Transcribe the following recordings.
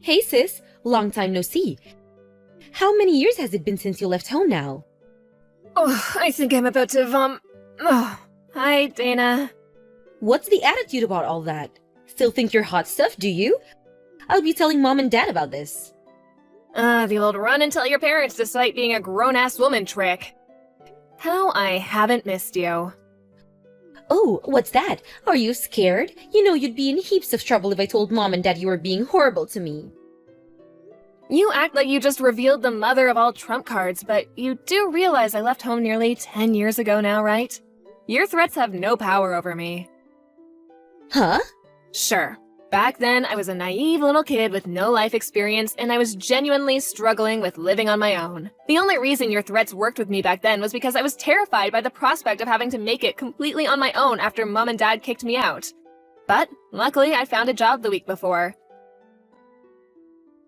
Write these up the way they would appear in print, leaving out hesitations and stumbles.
Hey sis, long time no see. How many years has it been since you left home now? Oh, I think I'm about to Oh, hi, Dana. What's the attitude about all that? Still think you're hot stuff, do you? I'll be telling mom and dad about this. The old run and tell your parents despite being a grown-ass woman trick. How I haven't missed you. Oh, what's that? Are you scared? You know you'd be in heaps of trouble if I told mom and dad you were being horrible to me. You act like you just revealed the mother of all trump cards, but you do realize I left home nearly 10 years ago now, right? Your threats have no power over me. Huh? Sure. Back then, I was a naive little kid with no life experience, and I was genuinely struggling with living on my own. The only reason your threats worked with me back then was because I was terrified by the prospect of having to make it completely on my own after Mom and Dad kicked me out. But, luckily, I found a job the week before,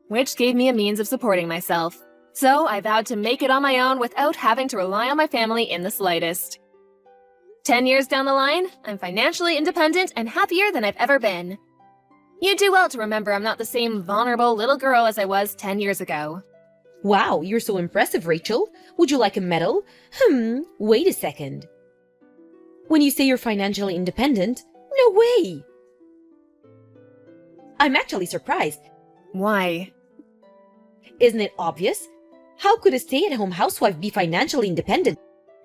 which gave me a means of supporting myself. So I vowed to make it on my own without having to rely on my family in the slightest. 10 years down the line, I'm financially independent and happier than I've ever been. You do well to remember I'm not the same vulnerable little girl as I was 10 years ago. Wow, you're so impressive, Rachel. Would you like a medal? Wait a second. When you say you're financially independent, no way! I'm actually surprised. Why? Isn't it obvious? How could a stay-at-home housewife be financially independent?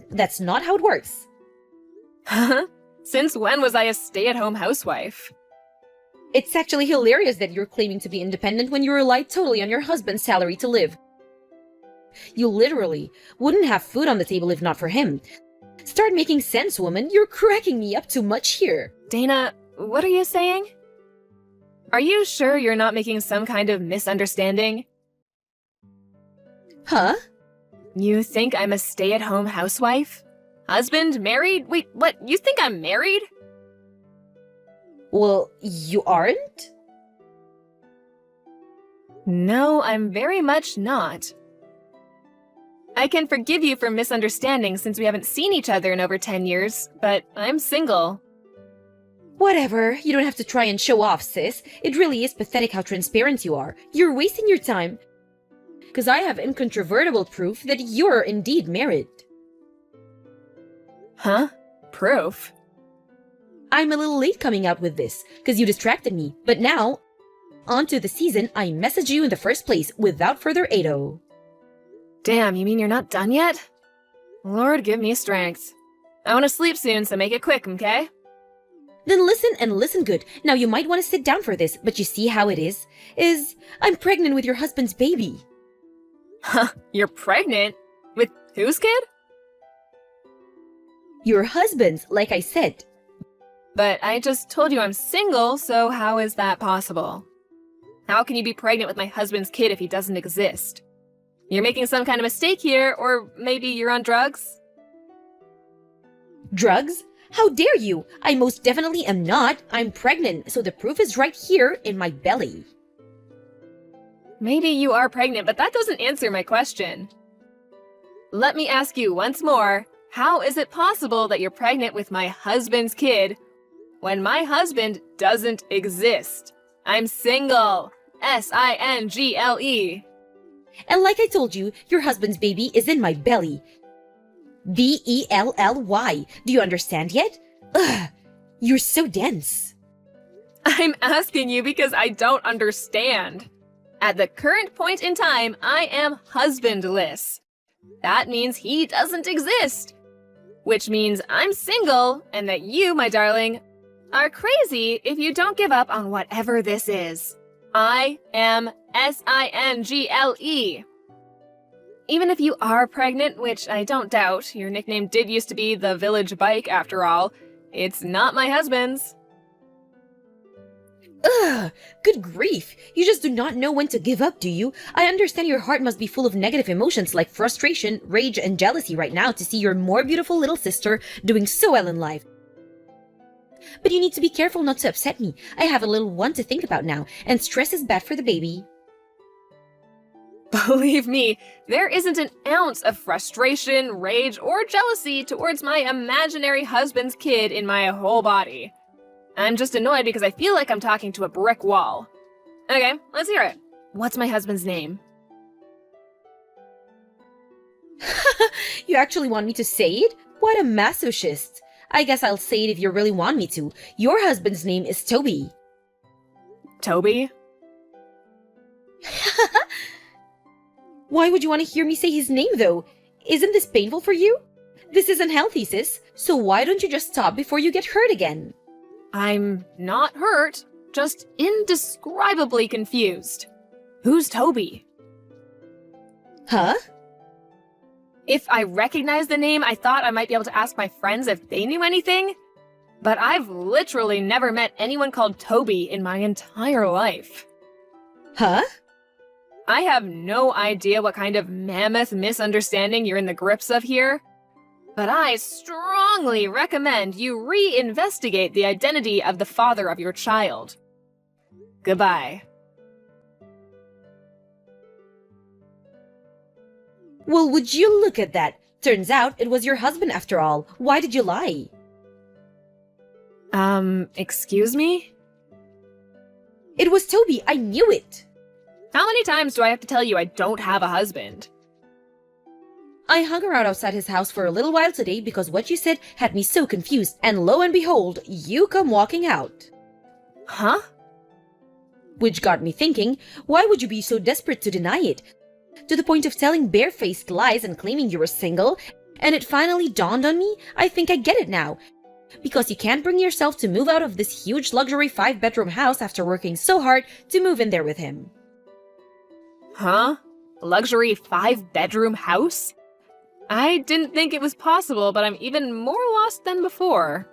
That's not how it works. Huh? Since when was I a stay-at-home housewife? It's actually hilarious that you're claiming to be independent when you rely totally on your husband's salary to live. You literally wouldn't have food on the table if not for him. Start making sense, woman. You're cracking me up too much here. Dana, what are you saying? Are you sure you're not making some kind of misunderstanding? Huh? You think I'm a stay-at-home housewife? Husband? Married? Wait, what? You think I'm married? Well, you aren't? No, I'm very much not. I can forgive you for misunderstanding since we haven't seen each other in over 10 years, but I'm single. Whatever, you don't have to try and show off, sis. It really is pathetic how transparent you are. You're wasting your time. Because I have incontrovertible proof that you're indeed married. Huh? Proof? I'm a little late coming out with this, because you distracted me. But now, on to the season I messaged you in the first place, without further ado. Damn, you mean you're not done yet? Lord, give me strength. I want to sleep soon, so make it quick, okay? Then listen and listen good. Now you might want to sit down for this, but you see how it is? I'm pregnant with your husband's baby. Huh, you're pregnant? With whose kid? Your husband's, like I said. But I just told you I'm single, so how is that possible? How can you be pregnant with my husband's kid if he doesn't exist? You're making some kind of mistake here, or maybe you're on drugs? Drugs? How dare you? I most definitely am not. I'm pregnant, so the proof is right here in my belly. Maybe you are pregnant, but that doesn't answer my question. Let me ask you once more, how is it possible that you're pregnant with my husband's kid when my husband doesn't exist? I'm single. S-I-N-G-L-E. And like I told you, your husband's baby is in my belly. B-E-L-L-Y. Do you understand yet? Ugh, you're so dense. I'm asking you because I don't understand. At the current point in time, I am husbandless. That means he doesn't exist. Which means I'm single, and that you, my darling, are crazy if you don't give up on whatever this is. I am S-I-N-G-L-E. Even if you are pregnant, which I don't doubt, your nickname did used to be the Village Bike after all, it's not my husband's. Ugh, good grief. You just do not know when to give up, do you? I understand your heart must be full of negative emotions like frustration, rage, and jealousy right now to see your more beautiful little sister doing so well in life. But you need to be careful not to upset me. I have a little one to think about now, and stress is bad for the baby. Believe me, there isn't an ounce of frustration, rage, or jealousy towards my imaginary husband's kid in my whole body. I'm just annoyed because I feel like I'm talking to a brick wall. Okay, let's hear it. what's my husband's name? You actually want me to say it? What a masochist. I guess I'll say it if you really want me to. Your husband's name is Toby. Toby? Why would you want to hear me say his name, though? Isn't this painful for you? This isn't healthy, sis. So why don't you just stop before you get hurt again? I'm not hurt, just indescribably confused. Who's Toby? Huh? If I recognized the name, I thought I might be able to ask my friends if they knew anything. But I've literally never met anyone called Toby in my entire life. Huh? I have no idea what kind of mammoth misunderstanding you're in the grips of here, but I strongly recommend you reinvestigate the identity of the father of your child. Goodbye. Well, would you look at that? Turns out it was your husband after all. Why did you lie? Excuse me? It was Toby. I knew it. How many times do I have to tell you I don't have a husband? I hung around outside his house for a little while today because what you said had me so confused, and lo and behold, you come walking out. Huh? Which got me thinking, why would you be so desperate to deny it? To the point of telling barefaced lies and claiming you were single, and it finally dawned on me, I think I get it now. Because you can't bring yourself to move out of this huge luxury 5-bedroom house after working so hard to move in there with him. Huh? Luxury 5-bedroom house? I didn't think it was possible, but I'm even more lost than before.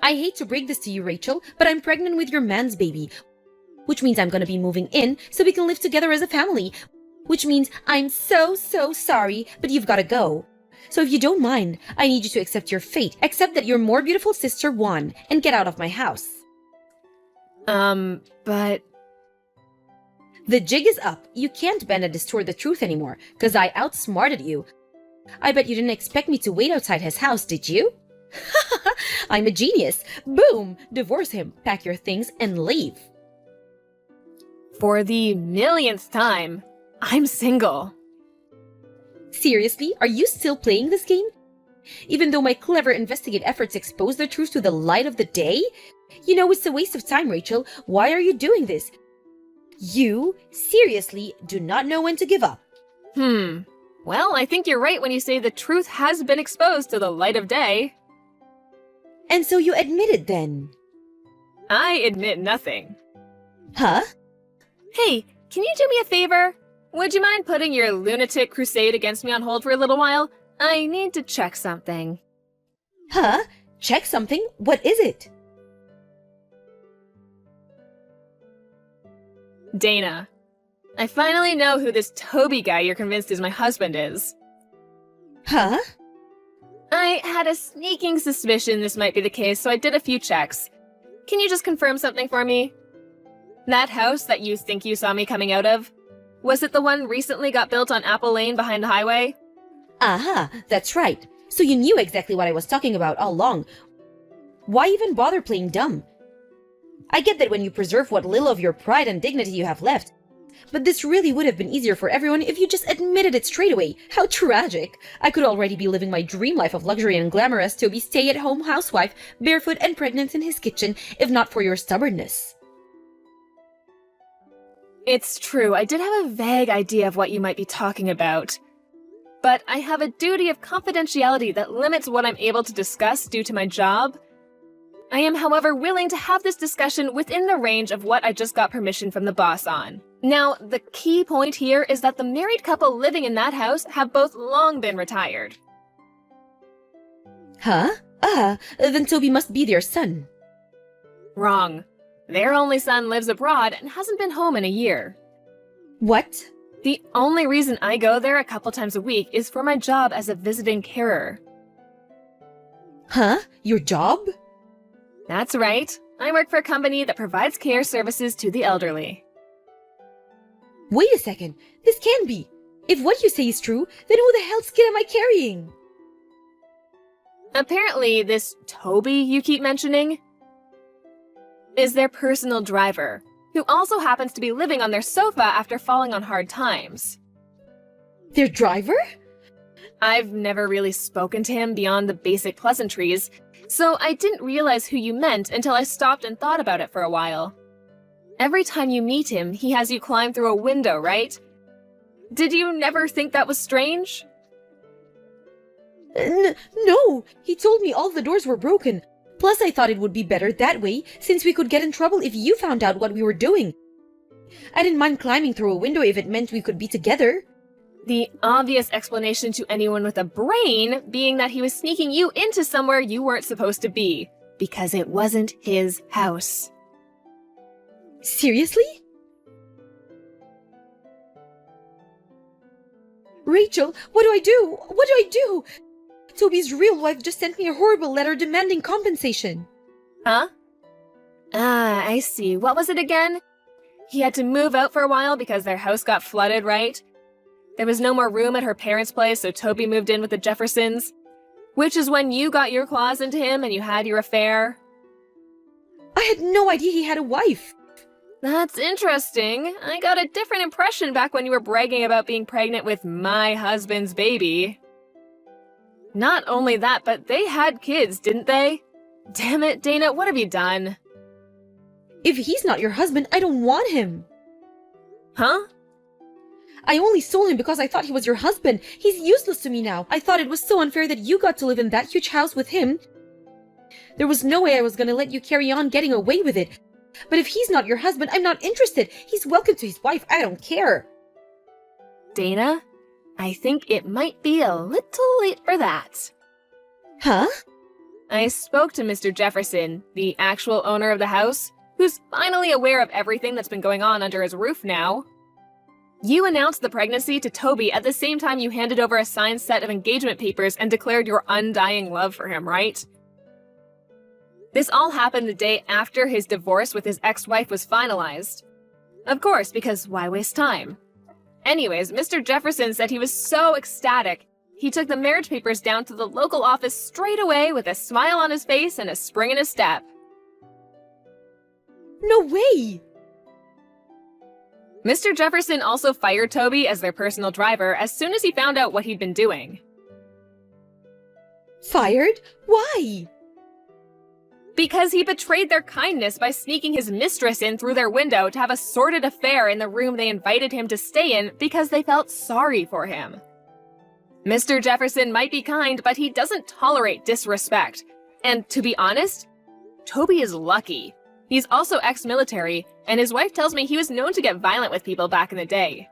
I hate to break this to you, Rachel, but I'm pregnant with your man's baby, which means I'm gonna be moving in so we can live together as a family, which means I'm so sorry, but you've gotta go. So if you don't mind, I need you to accept your fate, accept that your more beautiful sister won, and get out of my house. But... The jig is up. You can't bend and distort the truth anymore, because I outsmarted you. I bet you didn't expect me to wait outside his house, did you? I'm a genius. Boom! Divorce him, pack your things, and leave. For the millionth time, I'm single. Seriously, are you still playing this game? Even though my clever investigate efforts expose the truth to the light of the day? You know it's a waste of time, Rachel. Why are you doing this? You, seriously, do not know when to give up. Well, I think you're right when you say the truth has been exposed to the light of day. And so you admit it then? I admit nothing. Huh? Hey, can you do me a favor? Would you mind putting your lunatic crusade against me on hold for a little while? I need to check something. Huh? Check something? What is it? Dana, I finally know who this Toby guy you're convinced is my husband is. Huh? I had a sneaking suspicion this might be the case, so I did a few checks. Can you just confirm something for me? That house that you think you saw me coming out of? Was it the one recently got built on Apple Lane behind the highway? Aha, that's right. So you knew exactly what I was talking about all along. Why even bother playing dumb? I get that when you preserve what little of your pride and dignity you have left, but this really would have been easier for everyone if you just admitted it straight away. How tragic! I could already be living my dream life of luxury and glamour as Toby's stay-at-home housewife, barefoot and pregnant in his kitchen, if not for your stubbornness. It's true, I did have a vague idea of what you might be talking about. But I have a duty of confidentiality that limits what I'm able to discuss due to my job. I am, however, willing to have this discussion within the range of what I just got permission from the boss on. Now, the key point here is that the married couple living in that house have both long been retired. Huh? Then Toby must be their son. Wrong. Their only son lives abroad and hasn't been home in a year. What? The only reason I go there a couple times a week is for my job as a visiting carer. Huh? Your job? That's right. I work for a company that provides care services to the elderly. Wait a second. This can't be. If what you say is true, then who the hell's kid am I carrying? Apparently, this Toby you keep mentioning is their personal driver. who also happens to be living on their sofa after falling on hard times. Their driver? I've never really spoken to him beyond the basic pleasantries, so I didn't realize who you meant until I stopped and thought about it for a while. Every time you meet him, he has you climb through a window, right? Did you never think that was strange? No, he told me all the doors were broken. Plus, I thought it would be better that way, since we could get in trouble if you found out what we were doing. I didn't mind climbing through a window if it meant we could be together. The obvious explanation to anyone with a brain being that he was sneaking you into somewhere you weren't supposed to be, because it wasn't his house. Seriously? Rachel, what do I do? What do I do? Toby's real wife just sent me a horrible letter demanding compensation. Huh? Ah, I see. What was it again? He had to move out for a while because their house got flooded, right? There was no more room at her parents' place, so Toby moved in with the Jeffersons. Which is when you got your claws into him and you had your affair. I had no idea he had a wife. That's interesting. I got a different impression back when you were bragging about being pregnant with my husband's baby. Not only that, but they had kids, didn't they? Damn it, Dana, what have you done? If he's not your husband, I don't want him. Huh? I only sold him because I thought he was your husband. He's useless to me now. I thought it was so unfair that you got to live in that huge house with him. There was no way I was gonna let you carry on getting away with it. But if he's not your husband, I'm not interested. He's welcome to his wife. I don't care. Dana, I think it might be a little late for that. Huh? I spoke to Mr. Jefferson, the actual owner of the house, who's finally aware of everything that's been going on under his roof now. You announced the pregnancy to Toby at the same time you handed over a signed set of engagement papers and declared your undying love for him, right? This all happened the day after his divorce with his ex-wife was finalized. Of course, because why waste time? Anyways, Mr. Jefferson said he was so ecstatic, he took the marriage papers down to the local office straight away with a smile on his face and a spring in his step. No way! Mr. Jefferson also fired Toby as their personal driver as soon as he found out what he'd been doing. Fired? Why? Because he betrayed their kindness by sneaking his mistress in through their window to have a sordid affair in the room they invited him to stay in because they felt sorry for him. Mr. Jefferson might be kind, but he doesn't tolerate disrespect. And to be honest, Toby is lucky. He's also ex-military, and his wife tells me he was known to get violent with people back in the day.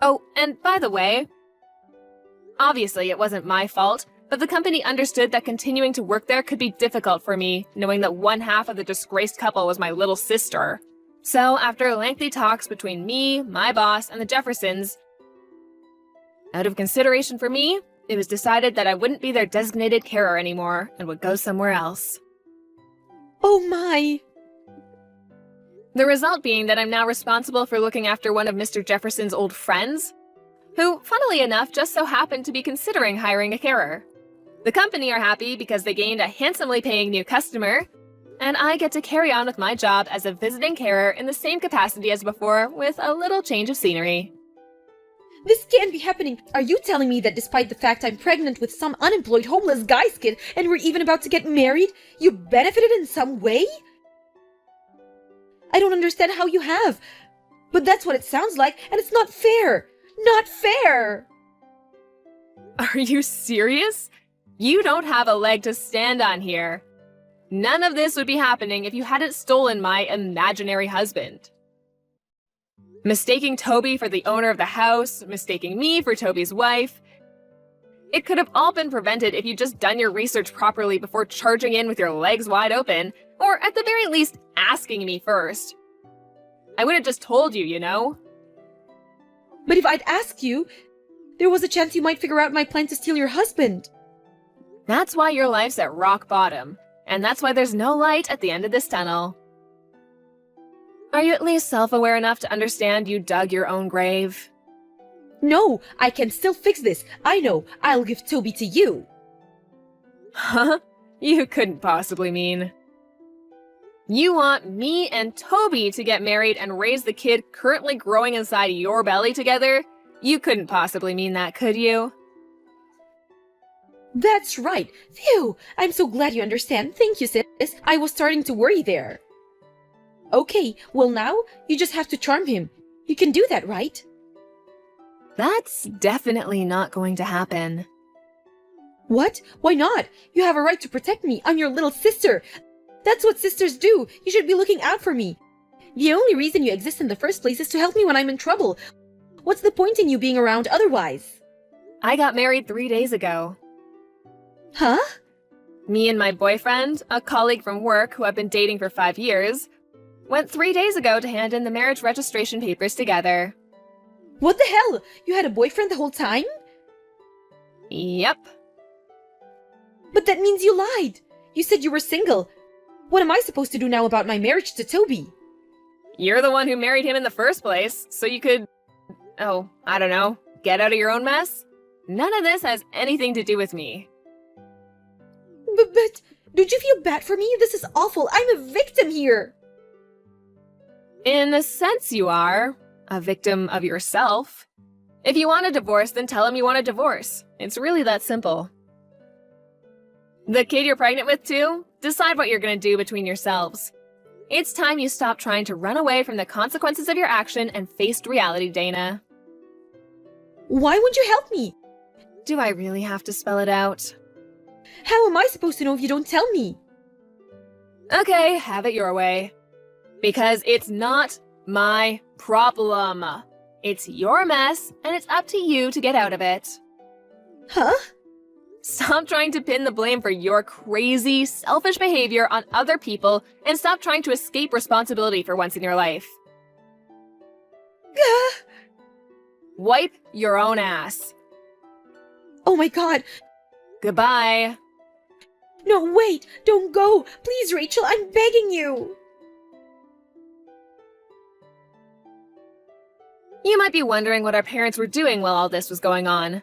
Oh, and by the way, obviously it wasn't my fault, but the company understood that continuing to work there could be difficult for me, knowing that one half of the disgraced couple was my little sister. So after lengthy talks between me, my boss, and the Jeffersons, out of consideration for me, it was decided that I wouldn't be their designated carer anymore and would go somewhere else. Oh my! The result being that I'm now responsible for looking after one of Mr. Jefferson's old friends, who, funnily enough, just so happened to be considering hiring a carer. The company are happy because they gained a handsomely paying new customer, and I get to carry on with my job as a visiting carer in the same capacity as before, with a little change of scenery. This can't be happening. Are you telling me that despite the fact I'm pregnant with some unemployed homeless guy's kid and we're even about to get married, you benefited in some way? I don't understand how you have. But that's what it sounds like, and it's not fair. Not fair! Are you serious? You don't have a leg to stand on here. None of this would be happening if you hadn't stolen my imaginary husband. Mistaking Toby for the owner of the house, mistaking me for Toby's wife. It could have all been prevented if you'd just done your research properly before charging in with your legs wide open, or at the very least, asking me first. I would have just told you, you know? But if I'd asked you, there was a chance you might figure out my plan to steal your husband. That's why your life's at rock bottom, and that's why there's no light at the end of this tunnel. Are you at least self-aware enough to understand you dug your own grave? No, I can still fix this. I know. I'll give Toby to you. Huh? You couldn't possibly mean. You want me and Toby to get married and raise the kid currently growing inside your belly together? You couldn't possibly mean that, could you? That's right. Phew! I'm so glad you understand. Thank you, sis. I was starting to worry there. Okay, well now, you just have to charm him. You can do that, right? That's definitely not going to happen. What? Why not? You have a right to protect me. I'm your little sister. That's what sisters do. You should be looking out for me. The only reason you exist in the first place is to help me when I'm in trouble. What's the point in you being around otherwise? I got married 3 days ago. Huh? Me and my boyfriend, a colleague from work who I've been dating for 5 years, went 3 days ago to hand in the marriage registration papers together. What the hell? You had a boyfriend the whole time? Yep. But that means you lied. You said you were single. What am I supposed to do now about my marriage to Toby? You're the one who married him in the first place, so you could, I don't know, get out of your own mess? None of this has anything to do with me. But don't you feel bad for me? This is awful. I'm a victim here. In a sense, you are a victim of yourself. If you want a divorce, then tell him you want a divorce. It's really that simple. The kid you're pregnant with, too? Decide what you're going to do between yourselves. It's time you stop trying to run away from the consequences of your action and faced reality, Dana. Why won't you help me? Do I really have to spell it out? How am I supposed to know if you don't tell me? Okay, have it your way. Because it's not my problem. It's your mess, and it's up to you to get out of it. Huh? Stop trying to pin the blame for your crazy, selfish behavior on other people, and stop trying to escape responsibility for once in your life. Wipe your own ass. Oh my god. Goodbye. No, wait! Don't go! Please, Rachel, I'm begging you! You might be wondering what our parents were doing while all this was going on.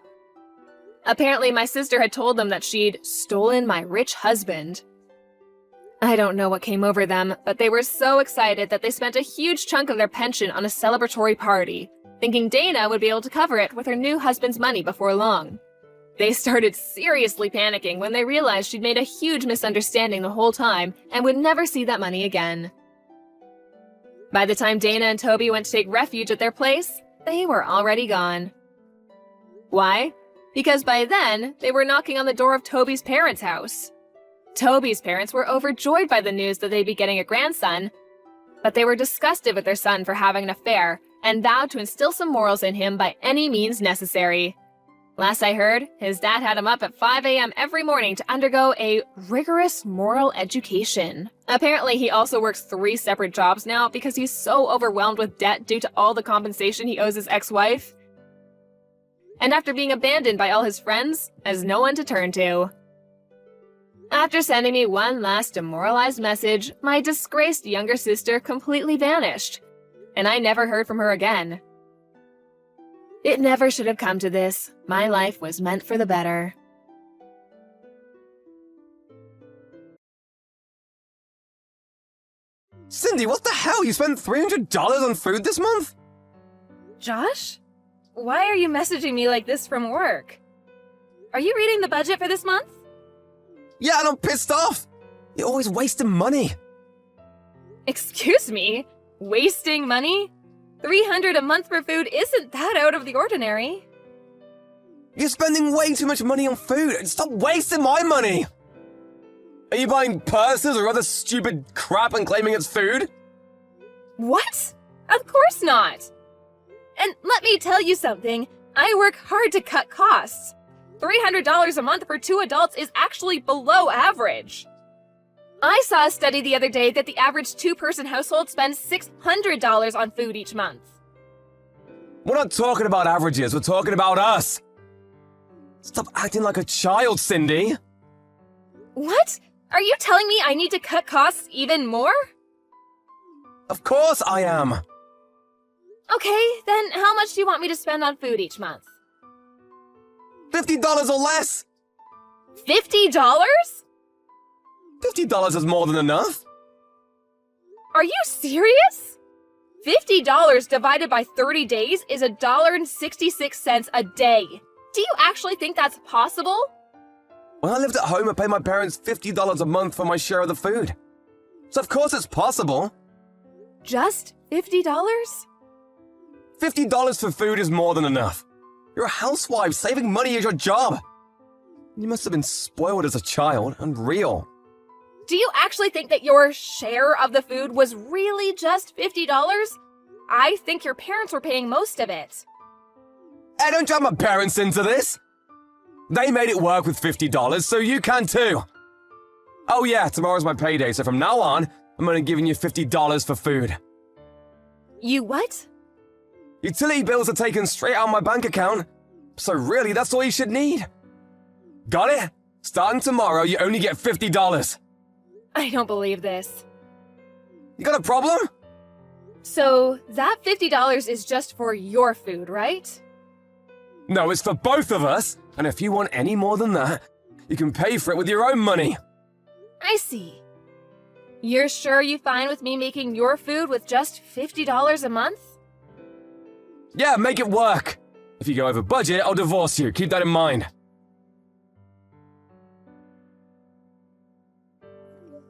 Apparently, my sister had told them that she'd stolen my rich husband. I don't know what came over them, but they were so excited that they spent a huge chunk of their pension on a celebratory party, thinking Dana would be able to cover it with her new husband's money before long. They started seriously panicking when they realized she'd made a huge misunderstanding the whole time and would never see that money again. By the time Dana and Toby went to take refuge at their place, they were already gone. Why? Because by then, they were knocking on the door of Toby's parents' house. Toby's parents were overjoyed by the news that they'd be getting a grandson, but they were disgusted with their son for having an affair and vowed to instill some morals in him by any means necessary. Last I heard, his dad had him up at 5 a.m. every morning to undergo a rigorous moral education. Apparently, he also works 3 separate jobs now because he's so overwhelmed with debt due to all the compensation he owes his ex-wife. And after being abandoned by all his friends, has no one to turn to. After sending me one last demoralized message, my disgraced younger sister completely vanished, and I never heard from her again. It never should have come to this. My life was meant for the better. Cindy, what the hell? You spent $300 on food this month? Josh? Why are you messaging me like this from work? Are you reading the budget for this month? Yeah, and I'm pissed off. You're always wasting money. Excuse me? Wasting money? $300 a month for food isn't that out of the ordinary. You're spending way too much money on food. Stop wasting my money. Are you buying purses or other stupid crap and claiming it's food? What? Of course not. And let me tell you something. I work hard to cut costs. $300 a month for 2 adults is actually below average. I saw a study the other day that the average 2-person household spends $600 on food each month. We're not talking about averages, we're talking about us. Stop acting like a child, Cindy. What? Are you telling me I need to cut costs even more? Of course I am. Okay, then how much do you want me to spend on food each month? $50 or less. $50? $50 is more than enough. Are you serious? $50 divided by 30 days is $1.66 a day. Do you actually think that's possible? When I lived at home, I paid my parents $50 a month for my share of the food. So of course it's possible. Just $50? $50 for food is more than enough. You're a housewife, saving money is your job. You must have been spoiled as a child, unreal. Do you actually think that your share of the food was really just $50? I think your parents were paying most of it. Hey, don't drag my parents into this. They made it work with $50, so you can too. Oh yeah, tomorrow's my payday, so from now on, I'm only giving you $50 for food. You what? Utility bills are taken straight out of my bank account, so really that's all you should need. Got it? Starting tomorrow, you only get $50. I don't believe this. You got a problem? So, that $50 is just for your food, right? No, it's for both of us, and if you want any more than that, you can pay for it with your own money. I see. You're sure you fine with me making your food with just $50 a month? Yeah, make it work. If you go over budget, I'll divorce you. Keep that in mind.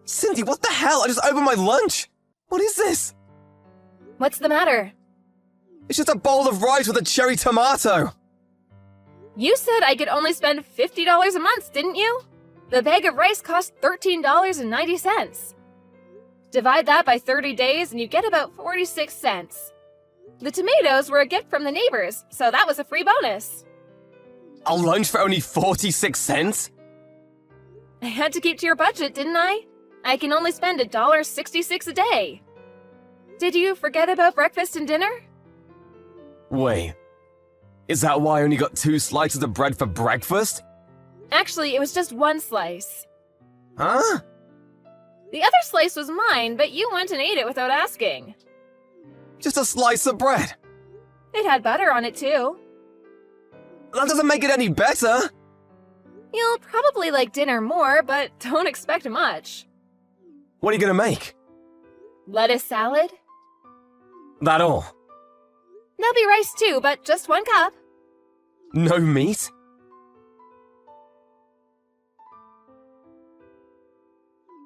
Cindy, what the hell? I just opened my lunch. What is this? What's the matter? It's just a bowl of rice with a cherry tomato. You said I could only spend $50 a month, didn't you? The bag of rice cost $13.90. Divide that by 30 days and you get about 46 cents. The tomatoes were a gift from the neighbors, so that was a free bonus. A lunch for only 46 cents? I had to keep to your budget, didn't I? I can only spend $1.66 a day. Did you forget about breakfast and dinner? Wait, is that why I only got 2 slices of bread for breakfast? Actually, it was just 1 slice. Huh? The other slice was mine, but you went and ate it without asking. Just a slice of bread. It had butter on it too. That doesn't make it any better. You'll probably like dinner more, but don't expect much. What are you gonna make? Lettuce salad? That all? There'll be rice too, but just 1 cup. No meat?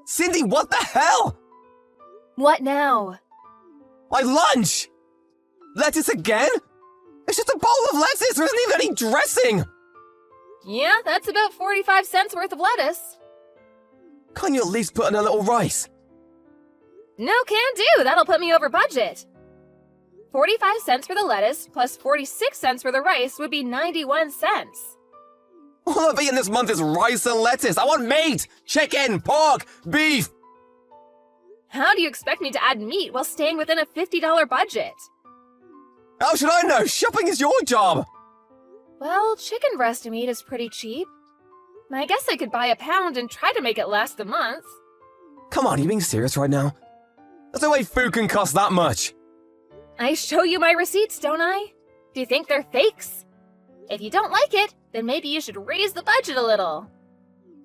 Cindy, what the hell? What now? My lunch! Lettuce again? It's just a bowl of lettuce, there isn't even any dressing! Yeah, that's about 45 cents worth of lettuce. Can't you at least put in a little rice? No, can do. That'll put me over budget. 45 cents for the lettuce plus 46 cents for the rice would be 91 cents. All I've eaten this month is rice and lettuce. I want meat, chicken, pork, beef. How do you expect me to add meat while staying within a $50 budget? How should I know? Shopping is your job. Well, chicken breast meat is pretty cheap. I guess I could buy a pound and try to make it last the month. Come on, are you being serious right now? There's no way food can cost that much. I show you my receipts, don't I? Do you think they're fakes? If you don't like it, then maybe you should raise the budget a little.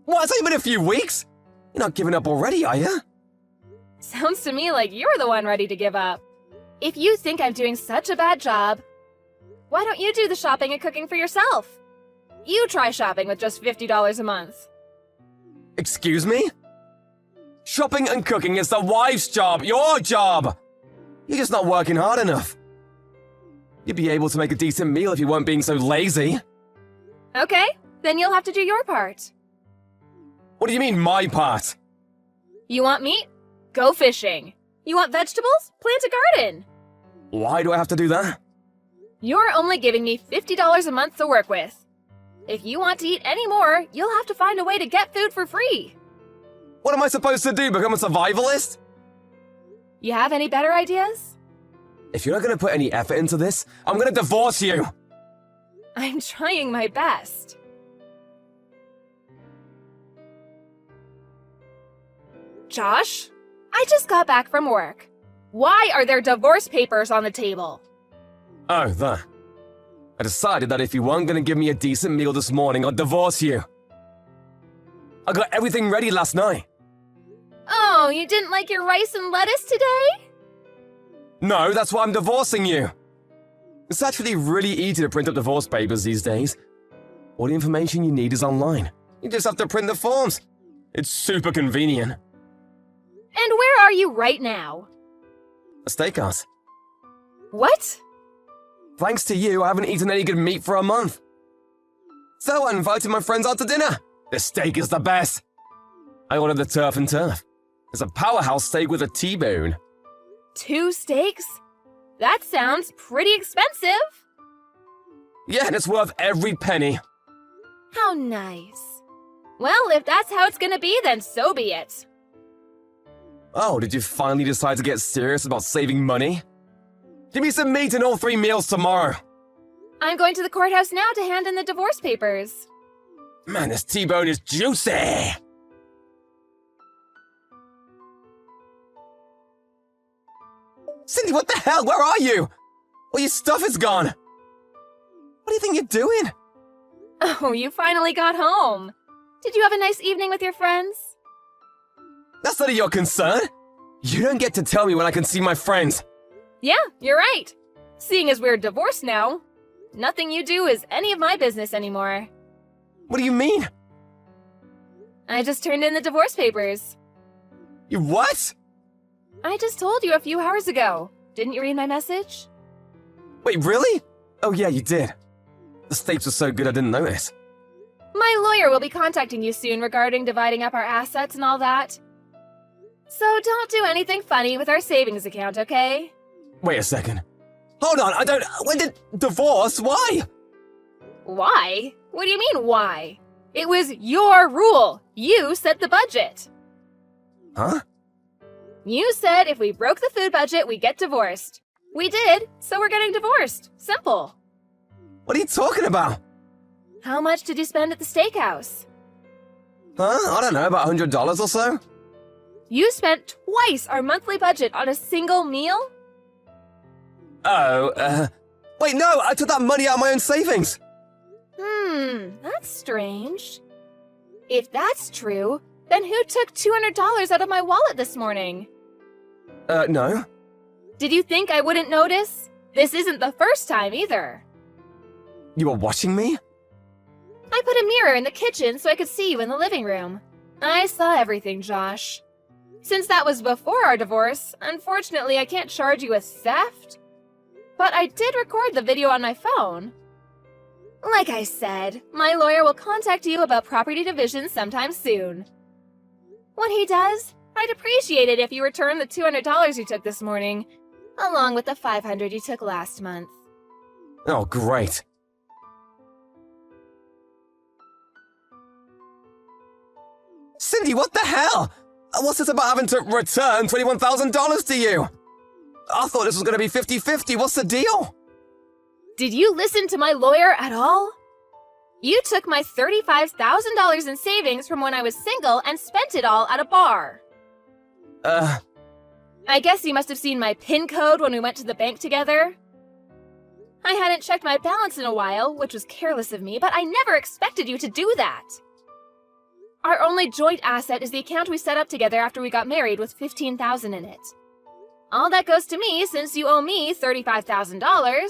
What, it's only been a few weeks? You're not giving up already, are you? Sounds to me like you're the one ready to give up. If you think I'm doing such a bad job, why don't you do the shopping and cooking for yourself? You try shopping with just $50 a month. Excuse me? Shopping and cooking is the wife's job, your job! You're just not working hard enough. You'd be able to make a decent meal if you weren't being so lazy. Okay, then you'll have to do your part. What do you mean, my part? You want meat? Go fishing. You want vegetables? Plant a garden. Why do I have to do that? You're only giving me $50 a month to work with. If you want to eat any more, you'll have to find a way to get food for free. What am I supposed to do, become a survivalist? You have any better ideas? If you're not gonna put any effort into this, I'm gonna divorce you! I'm trying my best. Josh, I just got back from work. Why are there divorce papers on the table? Oh, that. I decided that if you weren't gonna give me a decent meal this morning, I'd divorce you. I got everything ready last night. Oh, you didn't like your rice and lettuce today? No, that's why I'm divorcing you. It's actually really easy to print up divorce papers these days. All the information you need is online. You just have to print the forms. It's super convenient. And where are you right now? A steakhouse. What? Thanks to you, I haven't eaten any good meat for a month. So I invited my friends out to dinner. The steak is the best. I ordered the turf and turf. It's a powerhouse steak with a T-bone. 2 steaks? That sounds pretty expensive. Yeah, and it's worth every penny. How nice. Well, if that's how it's gonna be, then so be it. Oh, did you finally decide to get serious about saving money? Give me some meat and all 3 meals tomorrow. I'm going to the courthouse now to hand in the divorce papers. Man, this T-bone is juicy. Cindy, what the hell? Where are you? All your stuff is gone. What do you think you're doing? Oh, you finally got home. Did you have a nice evening with your friends? That's none of your concern. You don't get to tell me when I can see my friends. Yeah, you're right. Seeing as we're divorced now, nothing you do is any of my business anymore. What do you mean? I just turned in the divorce papers. You what? I just told you a few hours ago. Didn't you read my message? Wait, really? Oh yeah, you did. The steaks were so good I didn't notice. My lawyer will be contacting you soon regarding dividing up our assets and all that. So don't do anything funny with our savings account, okay? Wait a second. Hold on, when did divorce? Why? Why? What do you mean, why? It was your rule. You set the budget. Huh? You said if we broke the food budget, we'd get divorced. We did, so we're getting divorced. Simple. What are you talking about? How much did you spend at the steakhouse? Huh? I don't know, about $100 or so? You spent twice our monthly budget on a single meal? Oh, wait, no, I took that money out of my own savings. That's strange. If that's true, then who took $200 out of my wallet this morning? No. Did you think I wouldn't notice? This isn't the first time either. You were watching me? I put a mirror in the kitchen so I could see you in the living room. I saw everything, Josh. Since that was before our divorce, unfortunately I can't charge you with theft. But I did record the video on my phone. Like I said, my lawyer will contact you about property division sometime soon. When he does, I'd appreciate it if you return the $200 you took this morning, along with the $500 you took last month. Oh, great. Cindy, what the hell? What's this about having to return $21,000 to you? I thought this was going to be 50-50. What's the deal? Did you listen to my lawyer at all? You took my $35,000 in savings from when I was single and spent it all at a bar. I guess you must have seen my PIN code when we went to the bank together. I hadn't checked my balance in a while, which was careless of me, but I never expected you to do that. Our only joint asset is the account we set up together after we got married with $15,000 in it. All that goes to me since you owe me $35,000.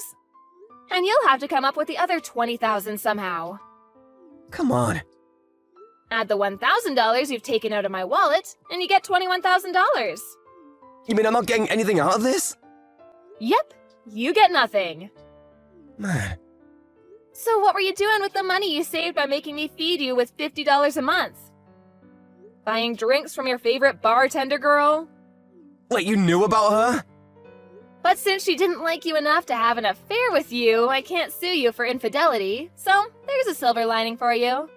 And you'll have to come up with the other $20,000 somehow. Come on. Add the $1,000 you've taken out of my wallet, and you get $21,000. You mean I'm not getting anything out of this? Yep, you get nothing. Man. So what were you doing with the money you saved by making me feed you with $50 a month? Buying drinks from your favorite bartender girl? Wait, you knew about her? But since she didn't like you enough to have an affair with you, I can't sue you for infidelity, so there's a silver lining for you.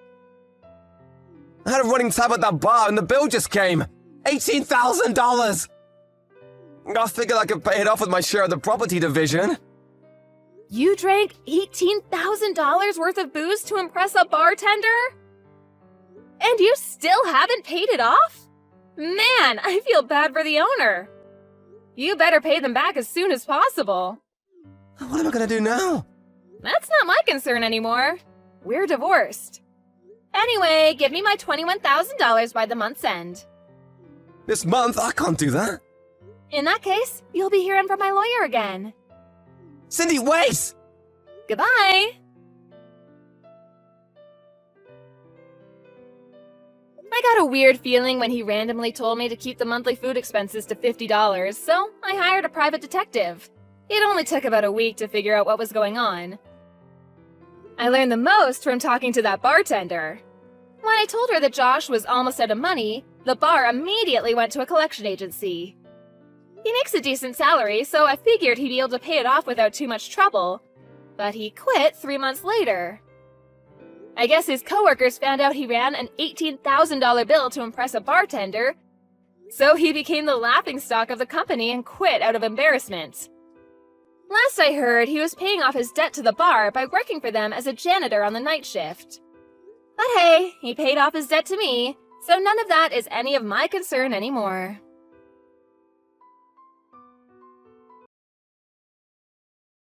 I had a running tab at that bar and the bill just came. $18,000! I figured I could pay it off with my share of the property division. You drank $18,000 worth of booze to impress a bartender? And you still haven't paid it off? Man, I feel bad for the owner. You better pay them back as soon as possible. What am I gonna do now? That's not my concern anymore. We're divorced. Anyway, give me my $21,000 by the month's end. This month, I can't do that. In that case, you'll be hearing from my lawyer again. Cindy, wait! Goodbye! I got a weird feeling when he randomly told me to keep the monthly food expenses to $50, so I hired a private detective. It only took about a week to figure out what was going on. I learned the most from talking to that bartender. When I told her that Josh was almost out of money, the bar immediately went to a collection agency. He makes a decent salary, so I figured he'd be able to pay it off without too much trouble. But he quit 3 months later. I guess his coworkers found out he ran an $18,000 bill to impress a bartender, so he became the laughingstock of the company and quit out of embarrassment. Last I heard, he was paying off his debt to the bar by working for them as a janitor on the night shift. But hey, he paid off his debt to me, so none of that is any of my concern anymore.